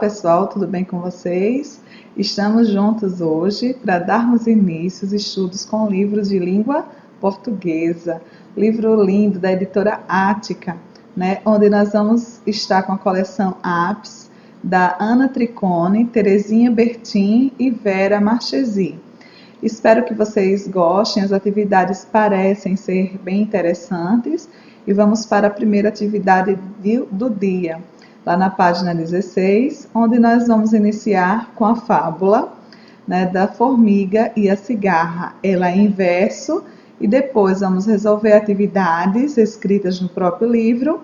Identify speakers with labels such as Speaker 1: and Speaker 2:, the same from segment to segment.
Speaker 1: pessoal, tudo bem com vocês? Estamos juntos hoje para darmos início aos estudos com livros de língua portuguesa. Livro lindo da editora Ática, né? Onde nós vamos estar com a coleção Apps da Ana Tricone, Terezinha Bertin e Vera Marchesi. Espero que vocês gostem, as atividades parecem ser bem interessantes e vamos para a primeira atividade do dia. Lá na página 16, onde nós vamos iniciar com a fábula, né, da formiga e a cigarra. Ela é em verso e depois vamos resolver atividades escritas no próprio livro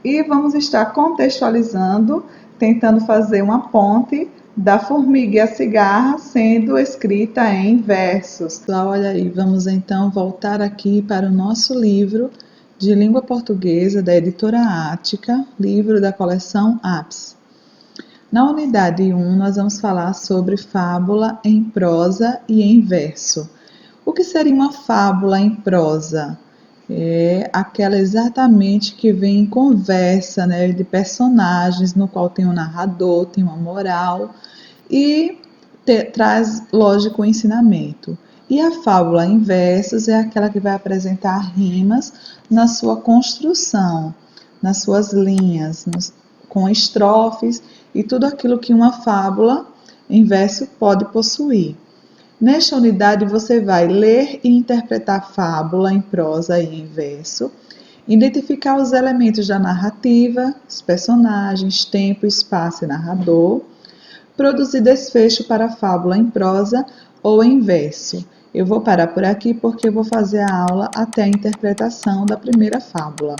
Speaker 1: e vamos estar contextualizando, tentando fazer uma ponte da formiga e a cigarra sendo escrita em versos. Olha aí, vamos então voltar aqui para o nosso livro de língua portuguesa da editora Ática, livro da coleção Apps. Na unidade 1, nós vamos falar sobre fábula em prosa e em verso. O que seria uma fábula em prosa? É aquela exatamente que vem em conversa, né, de personagens, no qual tem um narrador, tem uma moral e traz, lógico, o ensinamento. E a fábula em versos é aquela que vai apresentar rimas na sua construção, nas suas linhas, com estrofes e tudo aquilo que uma fábula em verso pode possuir. Nesta unidade você vai ler e interpretar a fábula em prosa e em verso, identificar os elementos da narrativa, os personagens, tempo, espaço e narrador, produzir desfecho para a fábula em prosa ou em verso. Eu vou parar por aqui porque eu vou fazer a aula até a interpretação da primeira fábula.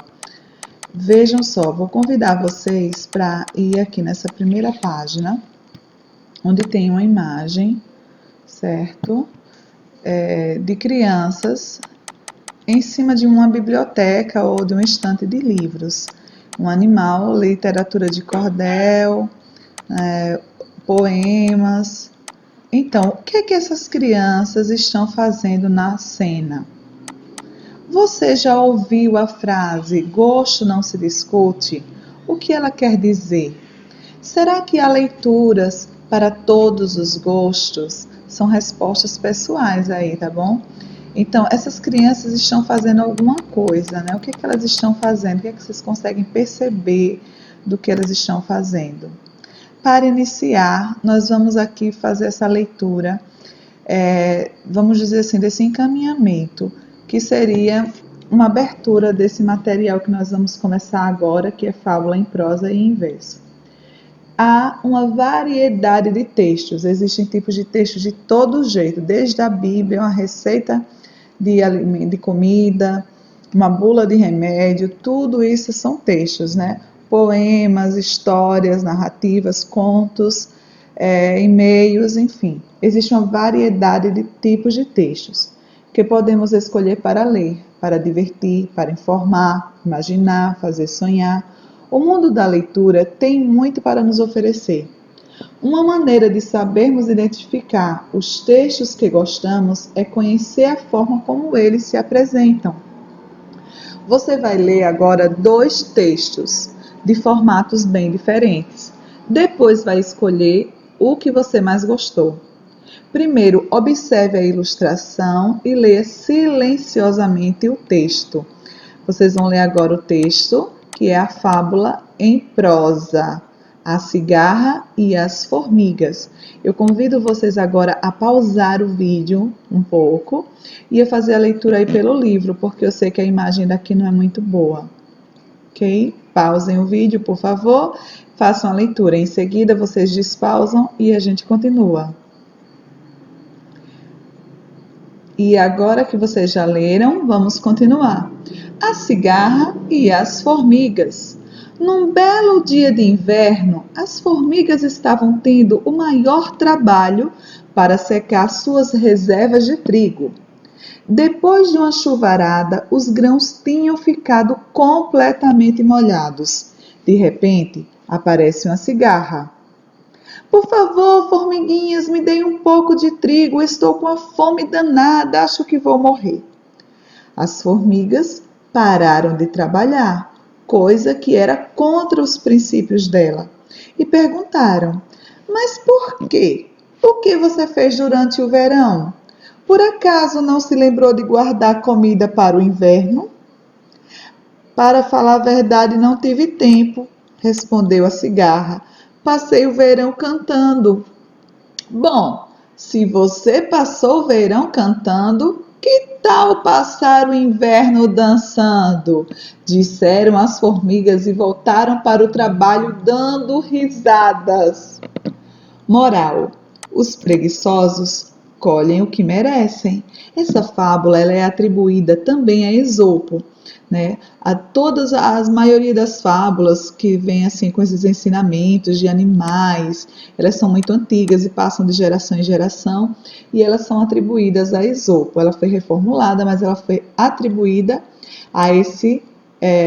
Speaker 1: Vejam só, vou convidar vocês para ir aqui nessa primeira página, onde tem uma imagem, certo? De crianças em cima de uma biblioteca ou de um estante de livros. Um animal, literatura de cordel, poemas. Então, o que é que essas crianças estão fazendo na cena? Você já ouviu a frase gosto não se discute? O que ela quer dizer? Será que há leituras para todos os gostos? São respostas pessoais aí, tá bom? Então, essas crianças estão fazendo alguma coisa, né? O que é que elas estão fazendo? O que é que vocês conseguem perceber do que elas estão fazendo? Para iniciar, nós vamos aqui fazer essa leitura, vamos dizer assim, desse encaminhamento, que seria uma abertura desse material que nós vamos começar agora, que é fábula em prosa e em verso. Há uma variedade de textos, existem tipos de textos de todo jeito, desde a Bíblia, uma receita de comida, uma bula de remédio, tudo isso são textos, né? Poemas, histórias, narrativas, contos, e-mails, enfim. Existe uma variedade de tipos de textos que podemos escolher para ler, para divertir, para informar, imaginar, fazer sonhar. O mundo da leitura tem muito para nos oferecer. Uma maneira de sabermos identificar os textos que gostamos é conhecer a forma como eles se apresentam. Você vai ler agora 2 textos de formatos bem diferentes. Depois vai escolher o que você mais gostou. Primeiro, observe a ilustração e leia silenciosamente o texto. Vocês vão ler agora o texto, que é a fábula em prosa, a cigarra e as formigas. Eu convido vocês agora a pausar o vídeo um pouco e a fazer a leitura aí pelo livro, porque eu sei que a imagem daqui não é muito boa. Ok? Pausem o vídeo, por favor, façam a leitura. Em seguida, vocês despausam e a gente continua. E agora que vocês já leram, vamos continuar. A cigarra e as formigas. Num belo dia de inverno, as formigas estavam tendo o maior trabalho para secar suas reservas de trigo. Depois de uma chuvarada, os grãos tinham ficado completamente molhados. De repente, aparece uma cigarra. Por favor, formiguinhas, me deem um pouco de trigo, estou com a fome danada, acho que vou morrer. As formigas pararam de trabalhar, coisa que era contra os princípios dela. e perguntaram: Mas por quê? O que você fez durante o verão? Por acaso não se lembrou de guardar comida para o inverno? Para falar a verdade, não tive tempo, respondeu a cigarra. Passei o verão cantando. Bom, se você passou o verão cantando, que tal passar o inverno dançando? Disseram as formigas e voltaram para o trabalho dando risadas. Moral: os preguiçosos colhem o que merecem. Essa fábula ela é atribuída também a Esopo, né? A todas as maioria das fábulas que vêm assim com esses ensinamentos de animais, elas são muito antigas e passam de geração em geração e elas são atribuídas a Esopo. Ela foi reformulada, mas ela foi atribuída a esse,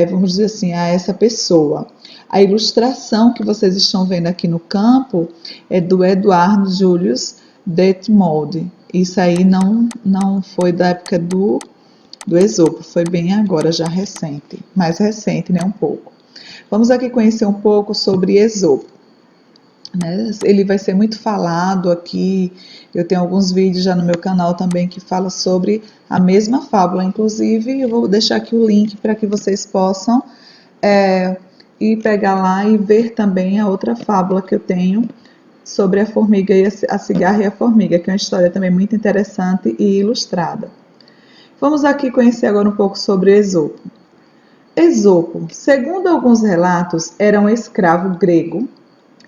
Speaker 1: vamos dizer assim, a essa pessoa. A ilustração que vocês estão vendo aqui no campo é do Eduardo Julius Detmold. Isso aí não foi da época do Esopo, foi bem agora, já recente, mais recente, né, um pouco. Vamos aqui conhecer um pouco sobre Esopo. Né? Ele vai ser muito falado aqui, eu tenho alguns vídeos já no meu canal também que fala sobre a mesma fábula, inclusive eu vou deixar aqui o link para que vocês possam ir pegar lá e ver também a outra fábula que eu tenho sobre a formiga e a cigarra e a formiga, que é uma história também muito interessante e ilustrada. Vamos aqui conhecer agora um pouco sobre Esopo. Esopo, segundo alguns relatos, era um escravo grego,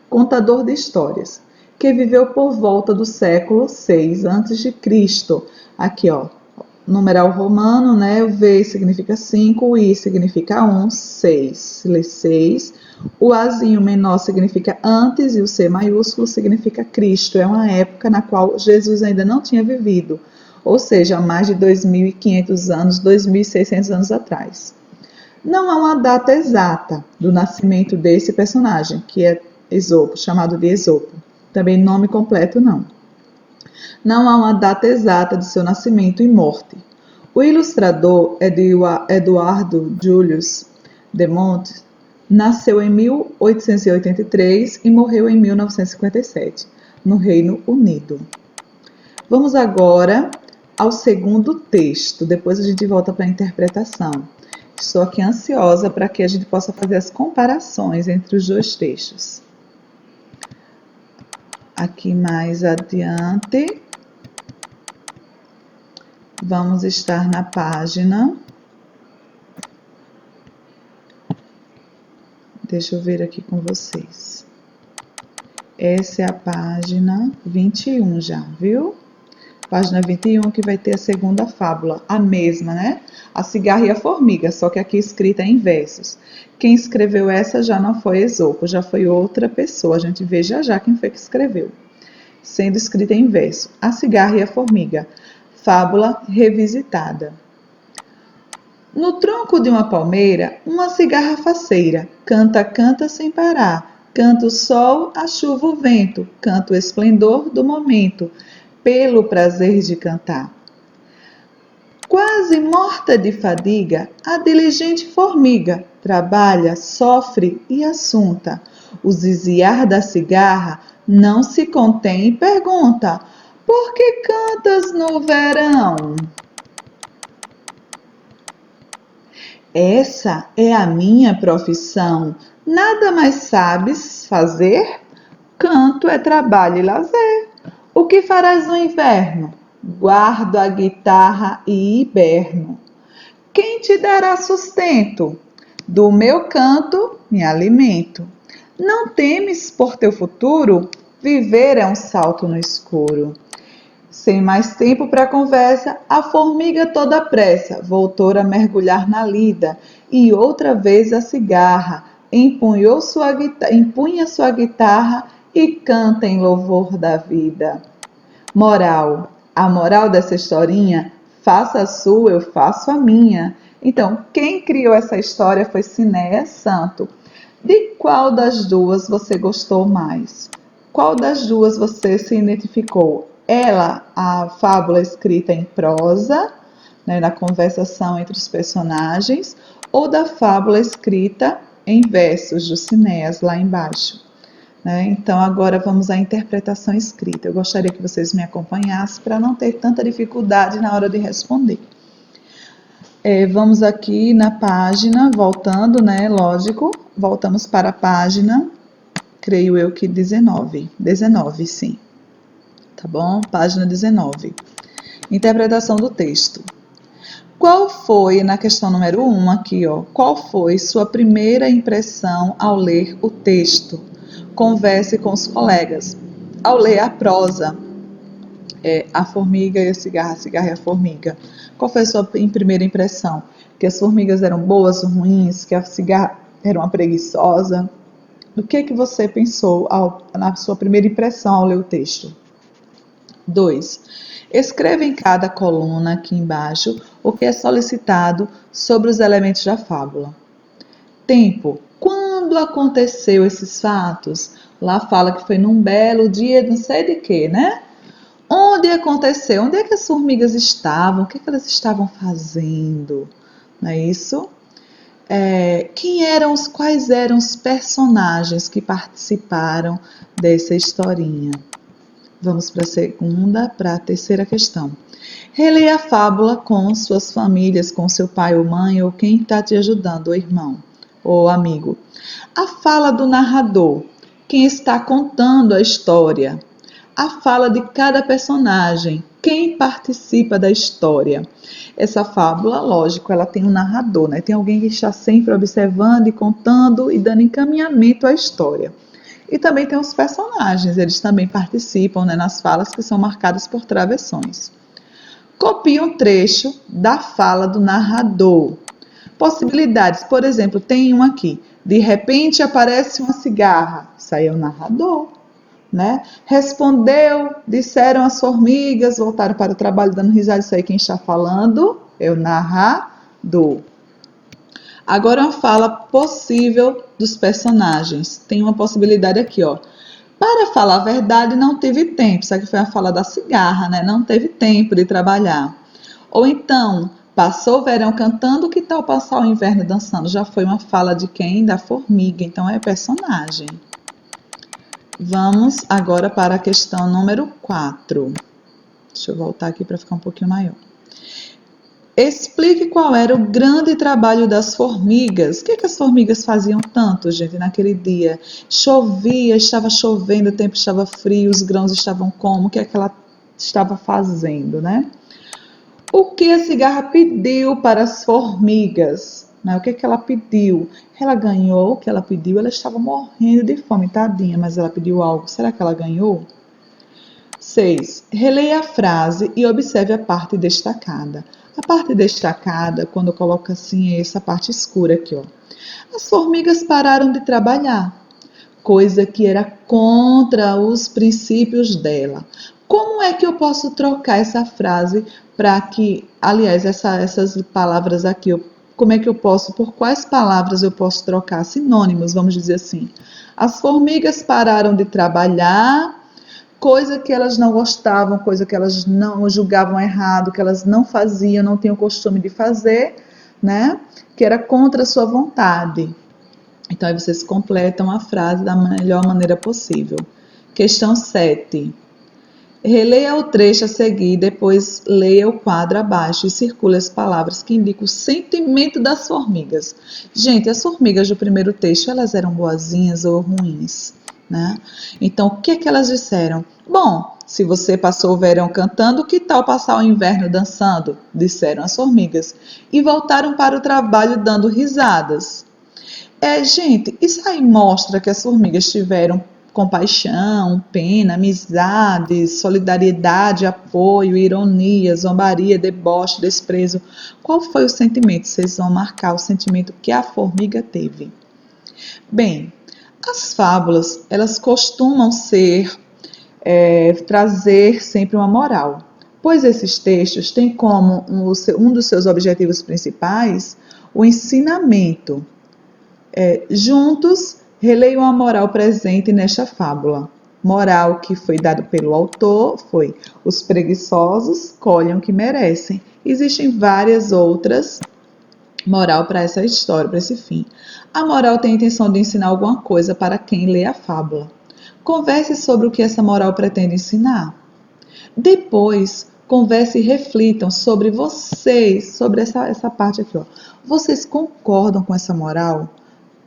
Speaker 1: contador de histórias, que viveu por volta do século 6 a.C. Aqui, ó, numeral romano, né? O V significa 5, o I significa 1, 6, lê 6. O Azinho menor significa antes e o C maiúsculo significa Cristo. É uma época na qual Jesus ainda não tinha vivido, ou seja, mais de 2.500 anos, 2.600 anos atrás. Não há uma data exata do nascimento desse personagem, que é Esopo, chamado de Esopo. Também nome completo não. Não há uma data exata de seu nascimento e morte. O ilustrador Eduardo Julius Demont nasceu em 1883 e morreu em 1957, no Reino Unido. Vamos agora ao segundo texto, depois a gente volta para a interpretação. Estou aqui ansiosa para que a gente possa fazer as comparações entre os dois textos. Aqui mais adiante, vamos estar na página. Deixa eu ver aqui com vocês. Essa é a página 21 já, viu? Página 21 que vai ter a segunda fábula, a mesma, né? A cigarra e a formiga, só que aqui escrita em versos. Quem escreveu essa já não foi Esopo, já foi outra pessoa. A gente vê já quem foi que escreveu. Sendo escrita em verso. A cigarra e a formiga. Fábula revisitada. No tronco de uma palmeira, uma cigarra faceira, canta, canta sem parar. Canta o sol, a chuva, o vento, canta o esplendor do momento, pelo prazer de cantar. Quase morta de fadiga, a diligente formiga trabalha, sofre e assunta. O ziziar da cigarra não se contém e pergunta: por que cantas no verão? Essa é a minha profissão. Nada mais sabes fazer? Canto é trabalho e lazer. O que farás no inverno? Guardo a guitarra e hiberno. Quem te dará sustento? Do meu canto me alimento. Não temes por teu futuro? Viver é um salto no escuro. Sem mais tempo para conversa, a formiga toda pressa voltou a mergulhar na lida e outra vez a cigarra empunha sua guitarra e canta em louvor da vida. Moral. A moral dessa historinha, faça a sua, eu faço a minha. Então, quem criou essa história foi Cinéas Santo. De qual das duas você gostou mais? Qual das duas você se identificou? Ela, a fábula escrita em prosa, né, na conversação entre os personagens, ou da fábula escrita em versos do Cinéas, lá embaixo? né? Então, agora vamos à interpretação escrita. Eu gostaria que vocês me acompanhassem para não ter tanta dificuldade na hora de responder. Vamos aqui na página, voltando, né? Lógico, voltamos para a página, creio eu que 19. 19, sim. Tá bom? Página 19. Interpretação do texto. Qual foi, na questão número 1 aqui, ó, qual foi sua primeira impressão ao ler o texto? Converse com os colegas. Ao ler a prosa, a formiga e a cigarra e a formiga. Qual foi a sua primeira impressão? Que as formigas eram boas ou ruins? Que a cigarra era uma preguiçosa? O que você pensou na sua primeira impressão ao ler o texto? 2. Escreva em cada coluna aqui embaixo o que é solicitado sobre os elementos da fábula. Tempo. Quando aconteceu esses fatos? Lá fala que foi num belo dia, não sei de quê, né? Onde aconteceu? Onde é que as formigas estavam? O que elas estavam fazendo? Não é isso? Quais eram os personagens que participaram dessa historinha? Vamos para a terceira questão. Releia a fábula com suas famílias, com seu pai ou mãe, ou quem está te ajudando, ou irmão, ou amigo. A fala do narrador, quem está contando a história. A fala de cada personagem, quem participa da história. Essa fábula, lógico, ela tem um narrador, né? Tem alguém que está sempre observando e contando e dando encaminhamento à história. E também tem os personagens, eles também participam, né, nas falas que são marcadas por travessões. Copie um trecho da fala do narrador. Possibilidades, por exemplo, tem um aqui. De repente aparece uma cigarra. Isso aí é o narrador, né? Respondeu, disseram as formigas, voltaram para o trabalho dando risada. Isso aí quem está falando é o narrador. Agora uma fala possível dos personagens. Tem uma possibilidade aqui, ó. Para falar a verdade, não tive tempo. Isso aqui foi a fala da cigarra, né? Não teve tempo de trabalhar. Ou então, passou o verão cantando, que tal passar o inverno dançando? Já foi uma fala de quem? Da formiga. Então é personagem. Vamos agora para a questão número 4. Deixa eu voltar aqui para ficar um pouquinho maior. Explique qual era o grande trabalho das formigas. O que as formigas faziam tanto, gente, naquele dia? Chovia, estava chovendo, o tempo estava frio, os grãos estavam como? O que é que ela estava fazendo, né? O que a cigarra pediu para as formigas? Né? O que é que ela pediu? Ela ganhou o que ela pediu? Ela estava morrendo de fome, tadinha, mas ela pediu algo. Será que ela ganhou? 6. Releia a frase e observe a parte destacada. A parte destacada, quando coloca assim, é essa parte escura aqui, ó. As formigas pararam de trabalhar, coisa que era contra os princípios dela. Como é que eu posso trocar essa frase para que, aliás, essas palavras aqui, como é que eu posso, por quais palavras eu posso trocar? Sinônimos, vamos dizer assim. As formigas pararam de trabalhar, coisa que elas não gostavam, coisa que elas não julgavam errado, que elas não faziam, não tinham o costume de fazer, né? Que era contra a sua vontade. Então, aí vocês completam a frase da melhor maneira possível. Questão 7. Releia o trecho a seguir, depois leia o quadro abaixo e circule as palavras que indicam o sentimento das formigas. Gente, as formigas do primeiro texto, elas eram boazinhas ou ruins, né? Então, o que elas disseram? Bom, se você passou o verão cantando, que tal passar o inverno dançando? Disseram as formigas. E voltaram para o trabalho dando risadas. Gente, isso aí mostra que as formigas tiveram compaixão, pena, amizade, solidariedade, apoio, ironia, zombaria, deboche, desprezo. Qual foi o sentimento? Vocês vão marcar o sentimento que a formiga teve. Bem, as fábulas, elas costumam trazer sempre uma moral, pois esses textos têm como um dos seus objetivos principais o ensinamento. Juntos, releiam a moral presente nesta fábula. Moral que foi dado pelo autor foi: os preguiçosos colhem o que merecem. Existem várias outras moral para essa história, para esse fim. A moral tem a intenção de ensinar alguma coisa para quem lê a fábula. Converse sobre o que essa moral pretende ensinar. Depois, converse e reflitam sobre vocês, sobre essa parte aqui, ó. Vocês concordam com essa moral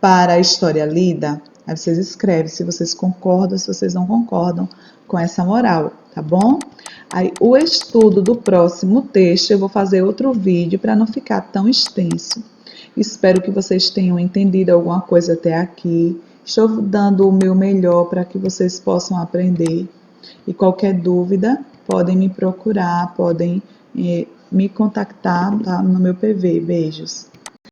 Speaker 1: para a história lida? Aí vocês escrevem se vocês concordam, se vocês não concordam com essa moral, tá bom? Aí o estudo do próximo texto eu vou fazer outro vídeo para não ficar tão extenso. Espero que vocês tenham entendido alguma coisa até aqui. Estou dando o meu melhor para que vocês possam aprender. E qualquer dúvida, podem me procurar, podem me contactar, tá, no meu PV. Beijos.